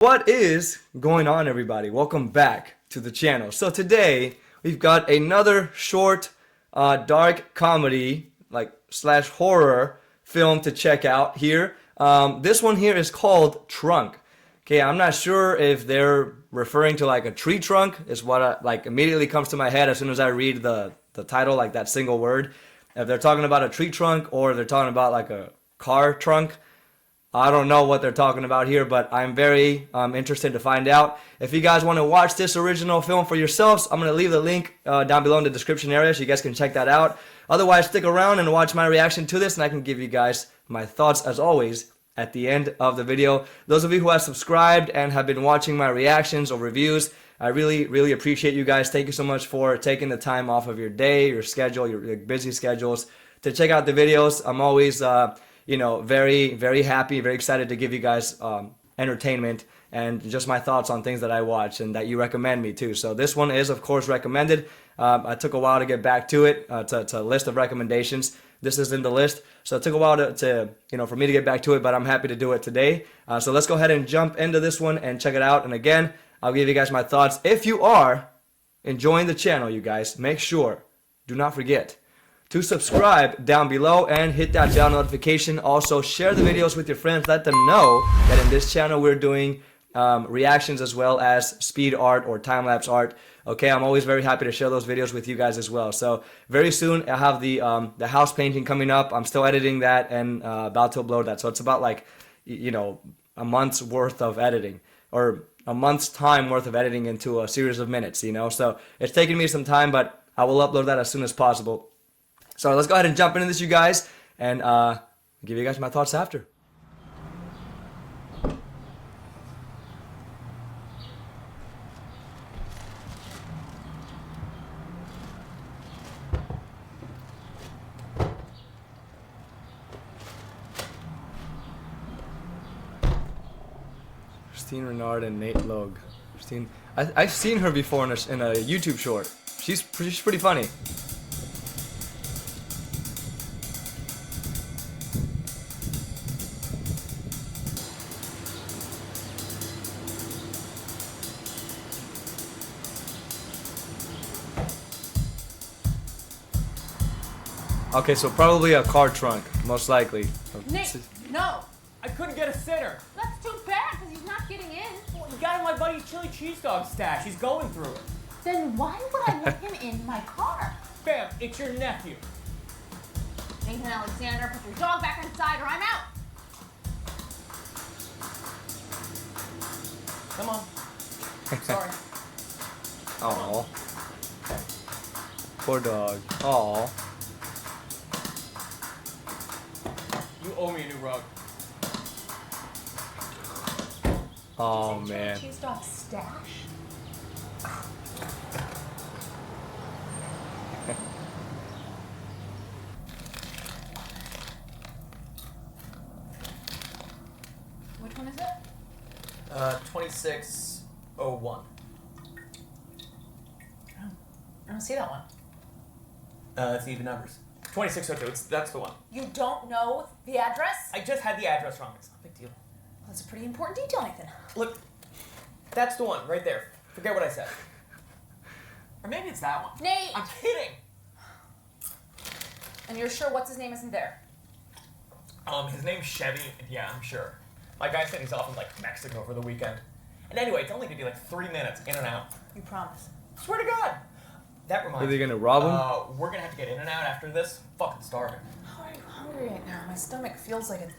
What is going on, everybody? Welcome back to the channel. So today we've got another short dark comedy slash horror film to check out here. This one here is called Trunk. Okay, I'm not sure if they're referring to like a tree trunk is what immediately comes to my head as soon as I read the title, like that single word. If they're talking about a tree trunk or if they're talking about like a car trunk, I don't know what they're talking about here, but I'm very interested to find out. If you guys want to watch this original film for yourselves, I'm going to leave the link down below in the description area so you guys can check that out. Otherwise, stick around and watch my reaction to this, and I can give you guys my thoughts, as always, at the end of the video. Those of you who have subscribed and have been watching my reactions or reviews, I really, really appreciate you guys. Thank you so much for taking the time off of your day, your schedule, your busy schedules to check out the videos. I'm always very, very happy, very excited to give you guys entertainment and just my thoughts on things that I watch and that you recommend me too. So this one is, of course, recommended. I took a while to get back to it, to a list of recommendations. This is in the list, so it took a while for me to get back to it, but I'm happy to do it today. So let's go ahead and jump into this one and check it out. And again, I'll give you guys my thoughts. If you are enjoying the channel, you guys, make sure, do not forget to subscribe down below and hit that bell notification. Also, share the videos with your friends. Let them know that in this channel we're doing reactions as well as speed art or time-lapse art. Okay, I'm always very happy to share those videos with you guys as well. So very soon I have the house painting coming up. I'm still editing that and about to upload that. So it's about a month's worth of editing, or a month's time worth of editing into a series of minutes. So it's taking me some time, but I will upload that as soon as possible. So let's go ahead and jump into this, you guys, and give you guys my thoughts after. Christine Renard and Nate Logue. I've seen her before in a YouTube short. She's pretty funny. Okay, so probably a car trunk, most likely. Nick, no! I couldn't get a sitter. That's too bad, because he's not getting in. Well, he got in my buddy's chili cheese dog stash. He's going through it. Then why would I let him in my car? Bam, it's your nephew. Nathan Alexander, put your dog back inside or I'm out. Come on. Sorry. Aw. Poor dog. Aw. You owe me a new rug. Oh man. Cheese dog stash? Which one is it? 2601. I don't see that one. It's even numbers. 2602, that's the one. You don't know the address? I just had the address wrong. It's not a big deal. That's a pretty important detail, Nathan. Look, that's the one, right there. Forget what I said. Or maybe it's that one. Nate! I'm kidding! And you're sure what's his name isn't there? His name's Chevy, and yeah, I'm sure. My guy said he's off in, Mexico for the weekend. And anyway, it's only gonna be 3 minutes, in and out. You promise. Swear to God! That reminds me. Are they gonna rob him? We're gonna have to get in and out after this. Fucking starving. How are you hungry right now? My stomach feels like it's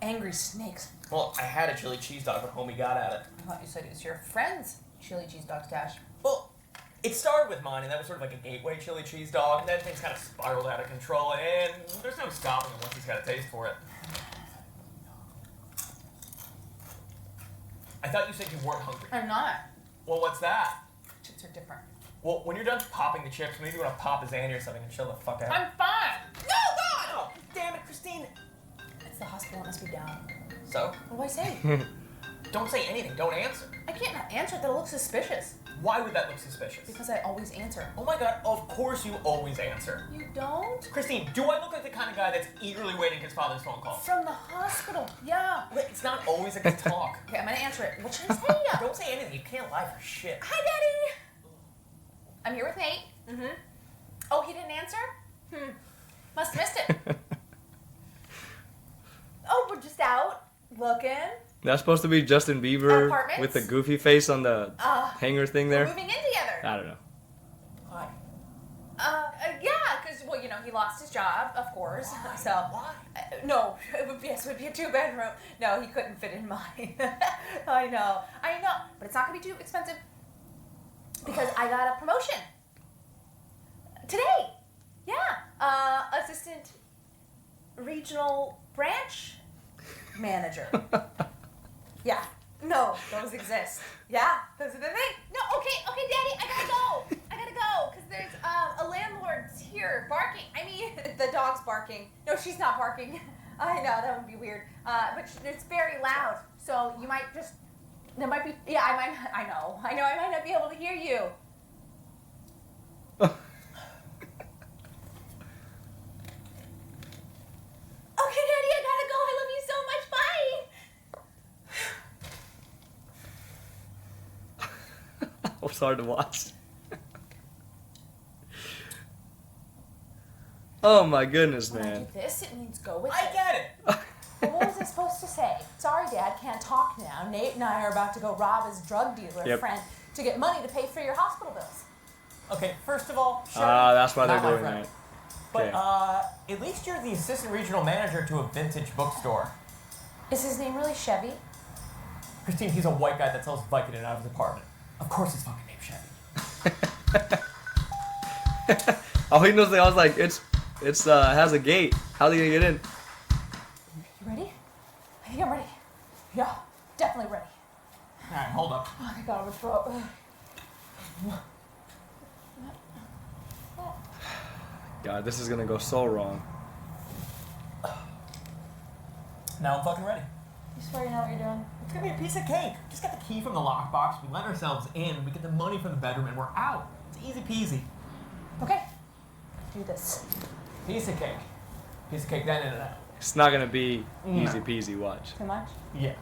angry snakes. Well, I had a chili cheese dog, but homie got at it. I thought you said it was your friend's chili cheese dog stash. Well, it started with mine, and that was sort of like a gateway chili cheese dog, and then things kind of spiraled out of control, and there's no stopping him once he's got a taste for it. I thought you said you weren't hungry. I'm not. Well, what's that? Chips are different. Well, when you're done popping the chips, maybe you want to pop his Zanny or something and chill the fuck out. I'm fine. No, God! Oh, damn it, Christine. It's the hospital. It must be down. So? What do I say? Don't say anything. Don't answer. I can't not answer it. That'll look suspicious. Why would that look suspicious? Because I always answer. Oh my god, of course you always answer. You don't? Christine, do I look like the kind of guy that's eagerly waiting his father's phone call? From the hospital. Yeah. It's not always a good talk. Okay, I'm gonna answer it. What should I say? Don't say anything, you can't lie for shit. Hi, Daddy. I'm here with Nate. Mm-hmm. Oh, he didn't answer? Must have missed it. Oh, we're just out looking. That's supposed to be Justin Bieber Apartments? with the goofy face on the hanger thing We're there. moving in together. I don't know. Why? Yeah, because, well, you know, he lost his job, of course. Why? So, Why? no, it would be a 2-bedroom. No, he couldn't fit in mine. I know. But it's not going to be too expensive because I got a promotion today. Yeah. Assistant regional branch manager. Yeah. No, those exist. Yeah, those are the thing. No, okay, Daddy, I gotta go, because there's a landlord's here barking. I mean, the dog's barking. No, she's not barking. I know, that would be weird. But it's very loud, so you might just, there might be, yeah, I might not be able to hear you. Okay, Daddy, I gotta go. I love you so much. Bye. It was hard to watch. Oh my goodness, When I man. do this, it means go with I it. get it. Well, what was I supposed to say? Sorry, Dad, can't talk now. Nate and I are about to go rob his drug dealer Yep. friend to get money to pay for your hospital bills. Okay, first of all, sure. That's why they're not my doing friend. that. But, Okay. at least you're the assistant regional manager to a vintage bookstore. Is his name really Chevy? Christine, he's a white guy that sells Vicodin out of his apartment. Of course his fucking name's Chevy. All he knows, I was like, it has a gate. How are they gonna get in? You ready? I think I'm ready. Yeah, definitely ready. Alright, hold up. Oh my God, I'm gonna throw up. God, this is gonna go so wrong. Now I'm fucking ready. You swear you know what you're doing? It's gonna be a piece of cake. Just got the key from the lockbox, we let ourselves in, we get the money from the bedroom, and we're out. It's easy peasy. Okay, do this. Piece of cake. Piece of cake, then in and out. It's not gonna be No. easy peasy. Watch. Too much? Yeah.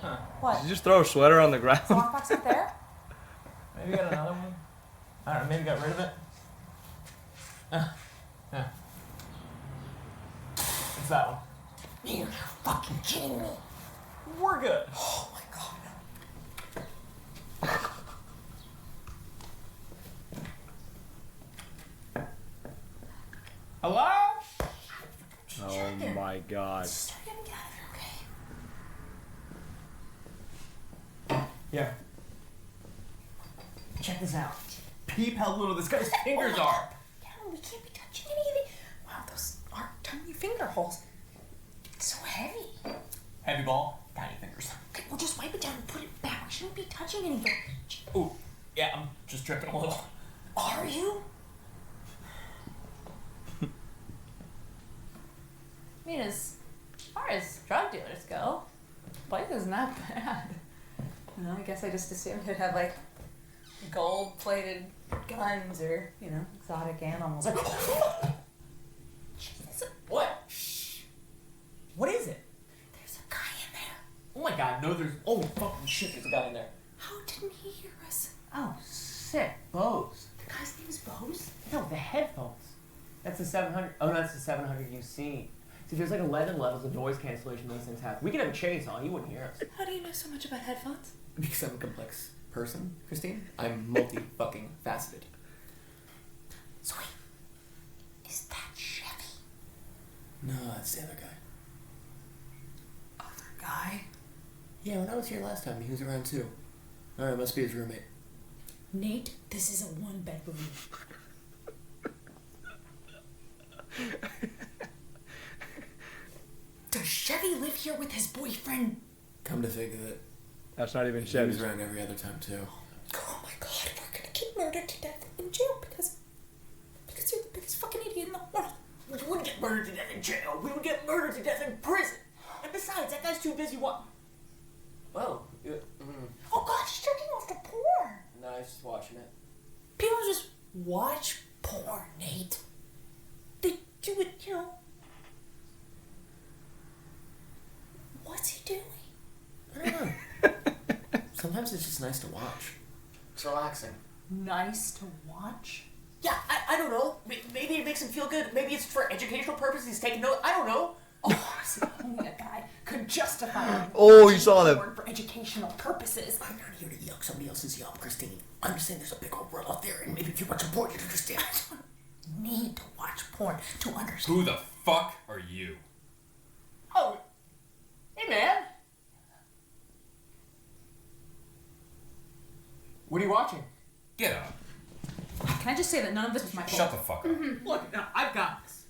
Huh. What? Did you just throw a sweater on the ground? Is the lockbox up there? Maybe got another one? I don't know, maybe got rid of it? Yeah. It's that one. You're fucking kidding me. We're good. Oh my God. Hello? Oh my God. Just try to get out of here, okay? Yeah. Check this out. Peep how little this guy's fingers are. Yeah, we can't be touching anything. Wow, those are tiny finger holes. It's so heavy. Heavy ball, tiny fingers. Okay, we'll just wipe it down and put it back. We shouldn't be touching anything. Ooh, yeah, I'm just dripping a little. Are you? I mean, as far as drug dealers go, the place isn't that bad. You know, I guess I just assumed it'd have like gold-plated guns or, you know, exotic animals. Jesus, What? Shh. What is it? there's a guy in there. Oh my god, no, there's. Oh, fucking shit, there's a guy in there. How didn't he hear us? Oh, sick. Bose. The guy's name is Bose? No, the headphones. That's the 700. Oh, no, that's the 700 UC. See, there's like 11 levels of noise cancellation those things have. We could have a chase on, he wouldn't hear us. How do you know so much about headphones? Because I'm a complex person, Christine. I'm multi-fucking faceted. Sweet. Is that Chevy? No, that's the other guy. Other guy? Yeah, when I was here last time, he was around too. Alright, must be his roommate. Nate, this is a one-bedroom. Does Chevy live here with his boyfriend? Come to think of it, That's not even he Chevy. was around every other time too. Oh my God, we're gonna get murdered to death in jail because you're the biggest fucking idiot in the world. murdered to death in jail. We would get murdered to death in prison. And besides, that guy's too busy Oh, Oh God, she's jerking off to porn. no, I was just watching it. People just watch porn, Nate. They do it, you know. What's he doing? I don't know. Sometimes it's just nice to watch. It's relaxing. Nice to watch. Yeah, I don't know. Maybe it makes him feel good. Maybe it's for educational purposes. He's taking notes. I don't know. Oh, see, only a guy could justify. Oh, you saw that. porn for educational purposes. I'm not here to yuck somebody else's yum, Christine. I'm just saying there's a big old world out there, and maybe if you watch a porn, you'd understand. I don't need to watch porn to understand. Who the fuck are you? Oh, hey man. What are you watching? Get up. Can I just say that none of this was my fault? Shut the fuck up. Look, now I've got this.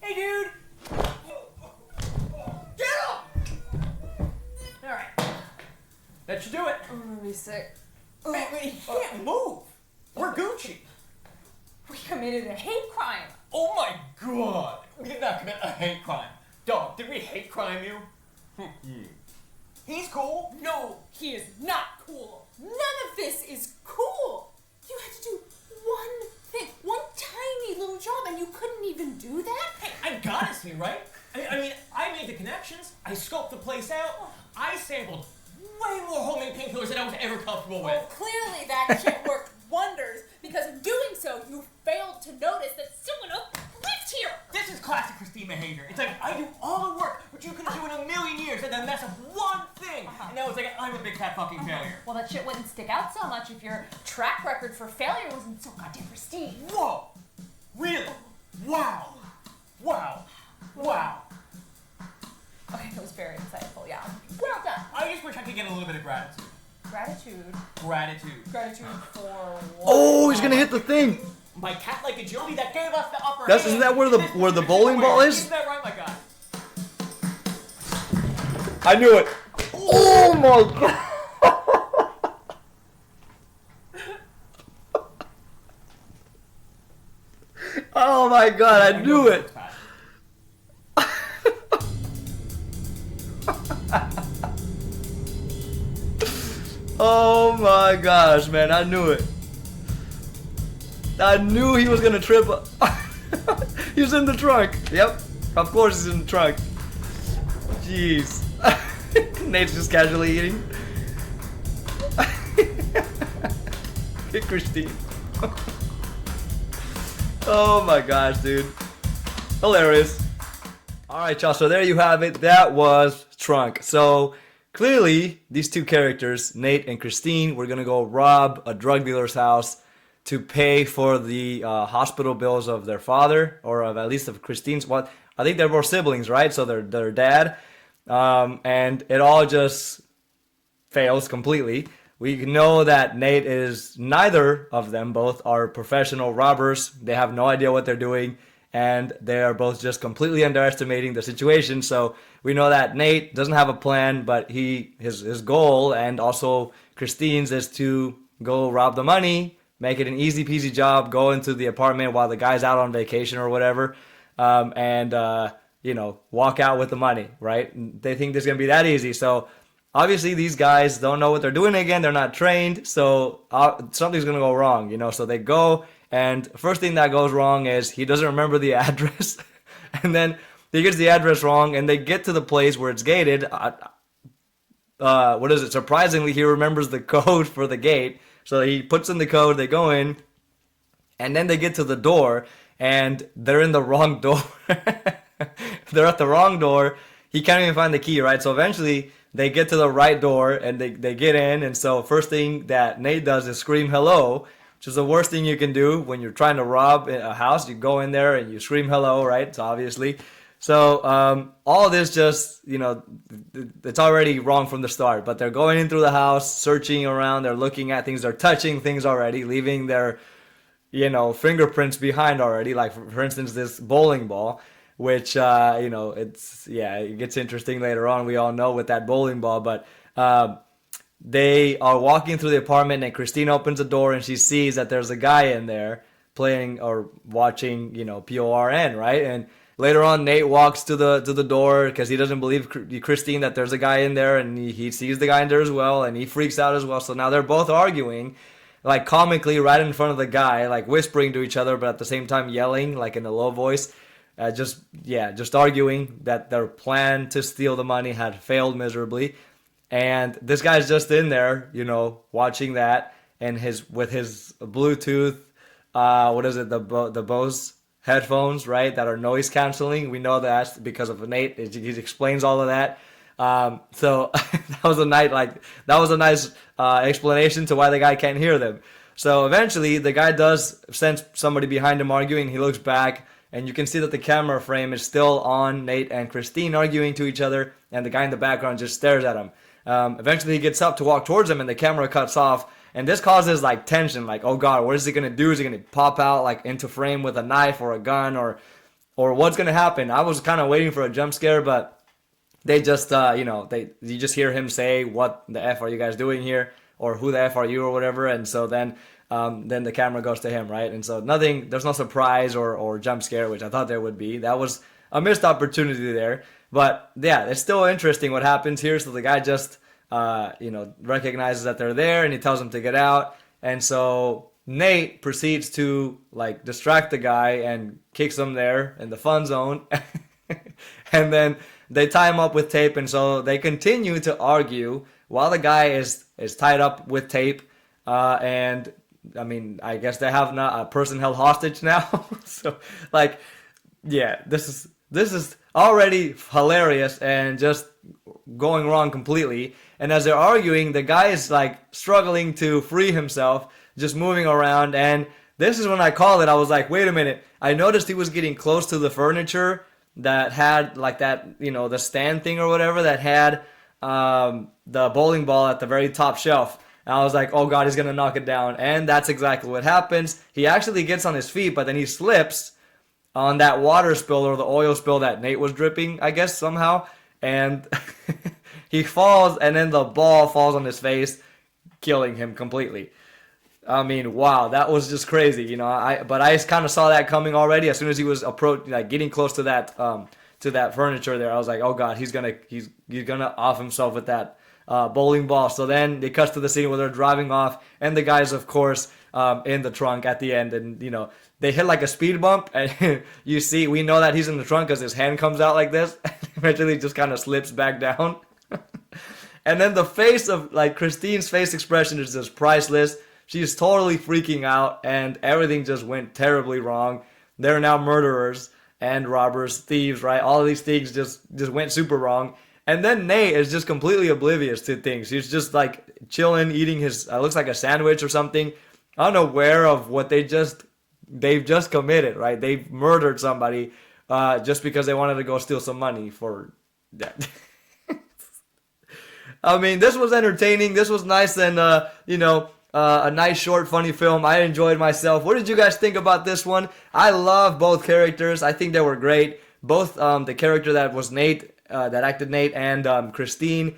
Hey, dude. Get up. All right. That should do it. I'm gonna be sick. Man, you can't move. We're Gucci. We committed a hate crime. Oh my god. We did not commit a hate crime. Dog, did we hate crime you? He's cool. No, he is not cool. None of this is cool. You had to do one thing, one tiny little job, and you couldn't even do that? Hey, I got us here, right? I mean, I made the connections. I scoped the place out. I sampled way more homemade painkillers than I was ever comfortable with. Well, clearly that shit worked wonders, because in doing so, you failed to notice that someone else lived here. This is classic Christine behavior. It's like, I do all the work, but you couldn't do in a million years, and then mess up one thing. And now it's like, I'm a big fat fucking failure. Well, that shit wouldn't stick out so much if your track record for failure wasn't so goddamn pristine. Whoa! Really? Wow! Wow! Wow! Okay, that was very insightful, yeah. Well done. I just wish I could get a little bit of gratitude. Gratitude. Gratitude. Gratitude for what? Oh, he's gonna hit the thing. My cat-like agility that gave us the upper That's- hand. isn't that where the bowling ball is? Isn't that right, my guy? I knew it. Oh my god. Oh my god, I knew it. Oh my gosh, man, I knew it. I knew he was gonna trip. He was in the trunk. Yep, of course he's in the trunk. Jeez. Nate's just casually eating. Hey, Christine. Oh my gosh, dude. Hilarious. Alright, y'all, so there you have it. That was Trunk. So, clearly, these two characters, Nate and Christine, were gonna go rob a drug dealer's house to pay for the hospital bills of their father, or of at least of Christine's. What I think they were siblings, right? So their dad, and it all just fails completely. We know that Nate is neither of them. Both are professional robbers. They have no idea what they're doing, and they are both just completely underestimating the situation. So we know that Nate doesn't have a plan, but his goal, and also Christine's, is to go rob the money, make it an easy peasy job, go into the apartment while the guy's out on vacation or whatever, and walk out with the money, right? They think this is gonna be that easy. So obviously these guys don't know what they're doing again. They're not trained, so something's gonna go wrong, So they go, and first thing that goes wrong is he doesn't remember the address, and then he gets the address wrong, and they get to the place where it's gated. Surprisingly, he remembers the code for the gate. So he puts in the code, they go in, and then they get to the door, and they're in the wrong door. They're at the wrong door. He can't even find the key, right? So eventually, they get to the right door, and they get in, and so first thing that Nate does is scream hello, which is the worst thing you can do when you're trying to rob a house. You go in there, and you scream hello, right? So obviously. So all this just, it's already wrong from the start. But they're going in through the house, searching around, they're looking at things, they're touching things already, leaving their, fingerprints behind already. Like, for instance, this bowling ball, which, it gets interesting later on. We all know with that bowling ball. But they are walking through the apartment, and Christine opens the door, and she sees that there's a guy in there playing or watching, PORN, right? And later on, Nate walks to the door because he doesn't believe Christine that there's a guy in there, and he sees the guy in there as well, and he freaks out as well. So now they're both arguing, like comically right in front of the guy, like whispering to each other, but at the same time yelling, like in a low voice. Just arguing that their plan to steal the money had failed miserably. And this guy's just in there, watching that, and with his Bluetooth, the Bose headphones, right, that are noise canceling. We know that because of Nate. He explains all of that. So that was a nice explanation to why the guy can't hear them. So eventually, the guy does sense somebody behind him arguing. He looks back, and you can see that the camera frame is still on Nate and Christine arguing to each other, and the guy in the background just stares at him. Eventually, he gets up to walk towards him, and the camera cuts off, and this causes like tension. Like, oh God, what is he gonna do? Is he gonna pop out like into frame with a knife or a gun, or what's gonna happen? I was kind of waiting for a jump scare, but they just, you just hear him say, "What the F are you guys doing here?" or "Who the F are you?" or whatever, and so then the camera goes to him, right? And so there's no surprise or jump scare, which I thought there would be. That was a missed opportunity there. But yeah, it's still interesting what happens here. So the guy just, recognizes that they're there, and he tells them to get out. And so Nate proceeds to like distract the guy and kicks him there in the fun zone. And then they tie him up with tape, and so they continue to argue while the guy is tied up with tape. And I mean, I guess they have a person held hostage now. So like, yeah, this is already hilarious and just going wrong completely. And as they're arguing, the guy is like struggling to free himself, just moving around. And this is when I called it. I was like, wait a minute. I noticed he was getting close to the furniture that had like that, the stand thing or whatever that had the bowling ball at the very top shelf. And I was like, oh God, he's going to knock it down. And that's exactly what happens. He actually gets on his feet, but then he slips on that water spill or the oil spill that Nate was dripping, I guess, somehow. And he falls, and then the ball falls on his face, killing him completely. I mean, wow, that was just crazy, But I kind of saw that coming already. As soon as he was getting close to that furniture there, I was like, oh God, he's gonna off himself with that bowling ball. So then it cuts to the scene where they're driving off, and the guy's, of course, in the trunk at the end, and they hit like a speed bump, and we know that he's in the trunk because his hand comes out like this. Eventually, just kind of slips back down. And then the face of Christine's face expression is just priceless. She's totally freaking out, and everything just went terribly wrong. They're now murderers and robbers, thieves, right? All of these things just went super wrong. And then Nate is just completely oblivious to things. He's just like chilling, eating his, looks like a sandwich or something, unaware of what they've just committed, right? They've murdered somebody just because they wanted to go steal some money for that. I mean, this was entertaining. This was nice and, a nice, short, funny film. I enjoyed myself. What did you guys think about this one? I love both characters. I think they were great. Both the character that was Nate, that acted Nate, and Christine,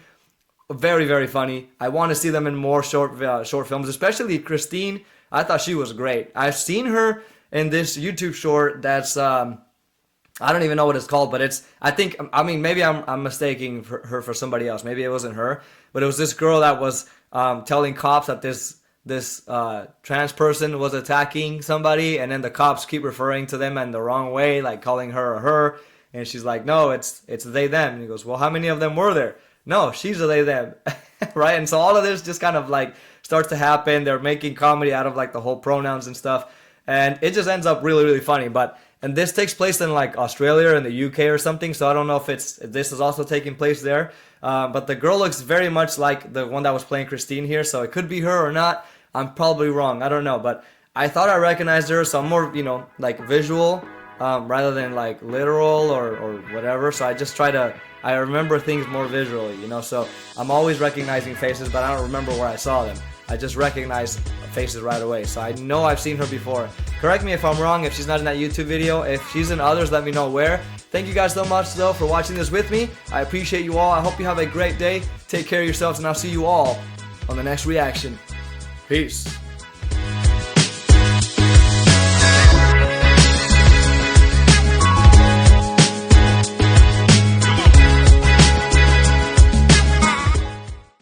very, very funny. I want to see them in more short films, especially Christine. I thought she was great. I've seen her in this YouTube short that's I don't even know what it's called, but maybe I'm mistaking her for somebody else. Maybe it wasn't her, but it was this girl that was telling cops that this trans person was attacking somebody, and then the cops keep referring to them in the wrong way, like calling her a her, and she's like, no, it's they them, and he goes, well, how many of them were there? No, she's a they them. Right? And so all of this just kind of like starts to happen. They're making comedy out of like the whole pronouns and stuff, and it just ends up really, really funny. And this takes place in like Australia and the UK or something, so I don't know if this is also taking place there. But the girl looks very much like the one that was playing Christine here, so it could be her or not. I'm probably wrong. I don't know, but I thought I recognized her, so I'm more, like visual rather than like literal or whatever. So I just I remember things more visually, so I'm always recognizing faces, but I don't remember where I saw them. I just recognize faces right away. So I know I've seen her before. Correct me if I'm wrong, if she's not in that YouTube video. If she's in others, let me know where. Thank you guys so much, though, for watching this with me. I appreciate you all. I hope you have a great day. Take care of yourselves, and I'll see you all on the next reaction. Peace.